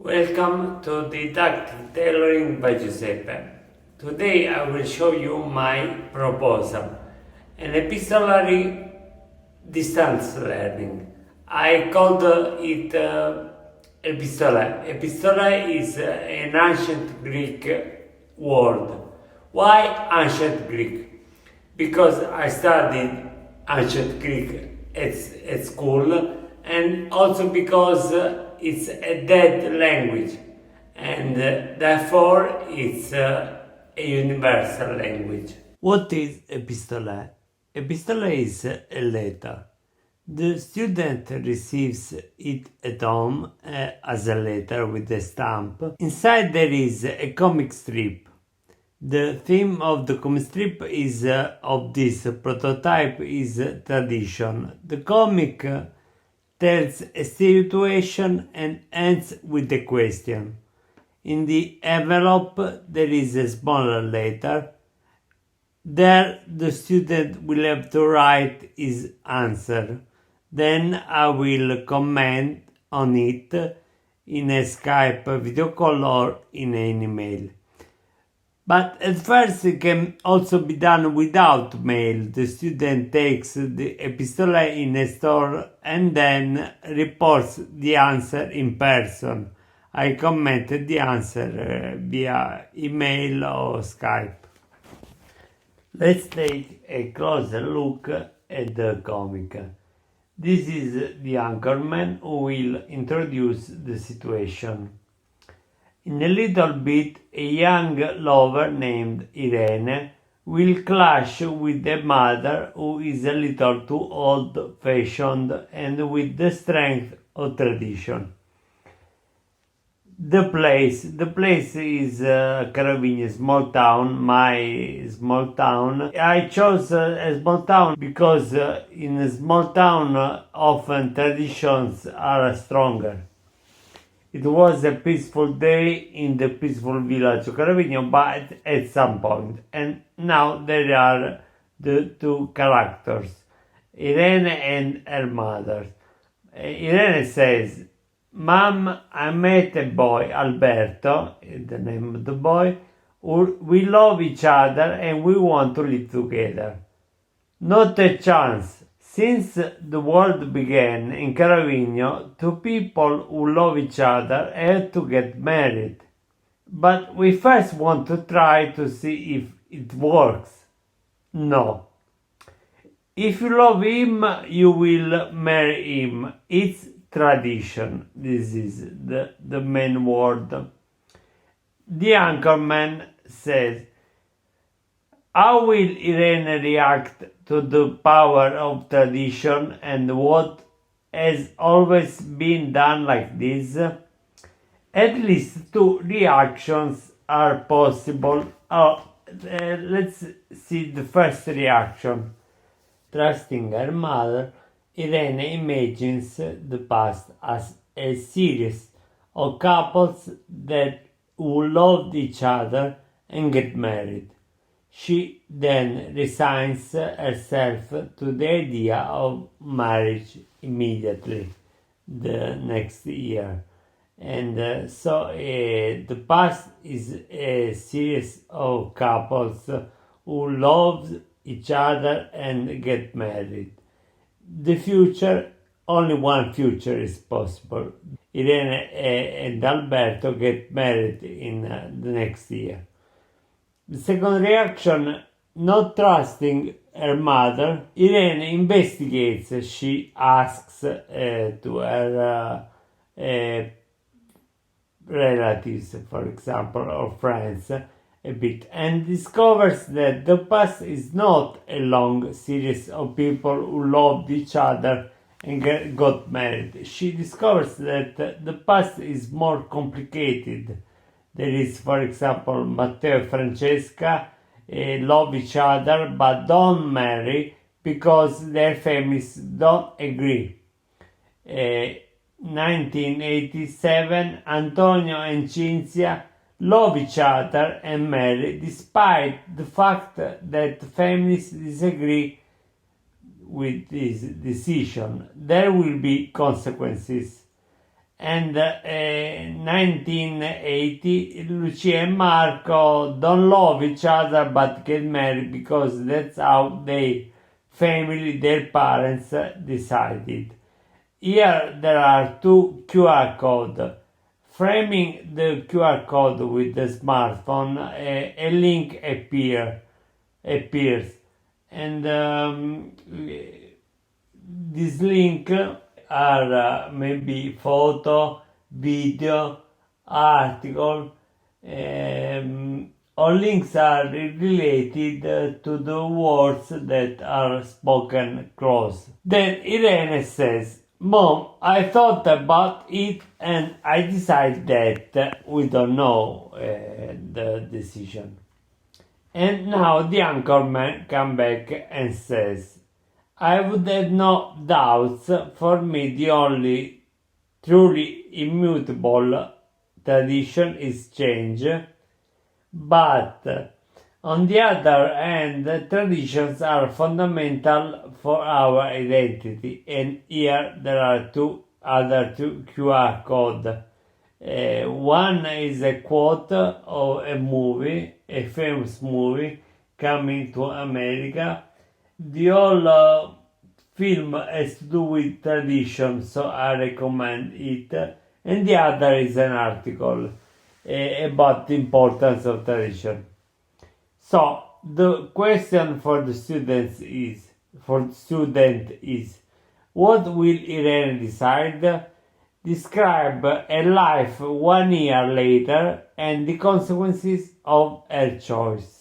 Welcome to Didactic Tailoring by Giuseppe. Today I will show you my proposal, an epistolary distance learning. I called it epistolae. Epistolae is an ancient Greek word. Why ancient Greek? Because I studied ancient Greek at school, and also because it's a dead language, and therefore it's a universal language. What is epistolae? Epistolae is a letter. The student receives it at home as a letter with a stamp. Inside there is a comic strip. The theme of the comic strip is of this prototype is tradition. The comic tells a situation and ends with a question. In the envelope there is a smaller letter. There the student will have to write his answer. Then I will comment on it in a Skype video call or in an email. But at first it can also be done without mail. The student takes the epistolae in a store and then reports the answer in person. I commented the answer via email or Skype. Let's take a closer look at the comic. This is the anchorman who will introduce the situation. In a little bit, a young lover named Irene will clash with a mother who is a little too old-fashioned and with the strength of tradition. The place is Carovigno, small town, my small town. I chose a small town because in a small town often traditions are stronger. It was a peaceful day in the peaceful village of Carovigno, but at some point. And now there are the two characters, Irene and her mother. Irene says, "Mom, I met a boy, Alberto, the name of the boy, we love each other and we want to live together." Not a chance. Since the world began in Carovigno, two people who love each other had to get married. But we first want to try to see if it works. No. If you love him, you will marry him. It's tradition. This is the main word. The anchorman says, "How will Irene react to the power of tradition and what has always been done like this?" At least two reactions are possible. Let's see the first reaction. Trusting her mother, Irene imagines the past as a series of couples who loved each other and get married. She then resigns herself to the idea of marriage immediately the next year. And so the past is a series of couples who love each other and get married. The future, only one future is possible. Irene and Alberto get married in the next year. The second reaction, not trusting her mother, Irene investigates. She asks to her relatives, for example, or friends a bit, and discovers that the past is not a long series of people who loved each other and got married. She discovers that the past is more complicated. There is, for example, Matteo and Francesca love each other but don't marry because their families don't agree. 1987, Antonio and Cinzia love each other and marry despite the fact that families disagree with this decision. There will be consequences. And 1980, Lucia and Marco don't love each other but get married because that's how their parents decided. Here there are two QR codes. Framing the QR code with the smartphone, a link appears, and this link are maybe photo, video, article, all links are related to the words that are spoken close. Then Irene says, Mom, I thought about it and I decided that we don't know the decision. And now the anchorman comes back and says, I would have no doubts. For me, the only truly immutable tradition is change. But on the other hand, traditions are fundamental for our identity. And here there are two QR codes. One is a quote of a movie, a famous movie coming to America. The whole film has to do with tradition, so I recommend it. And the other is an article about the importance of tradition. So the question for the student is, what will Irene decide? Describe a life 1 year later and the consequences of her choice.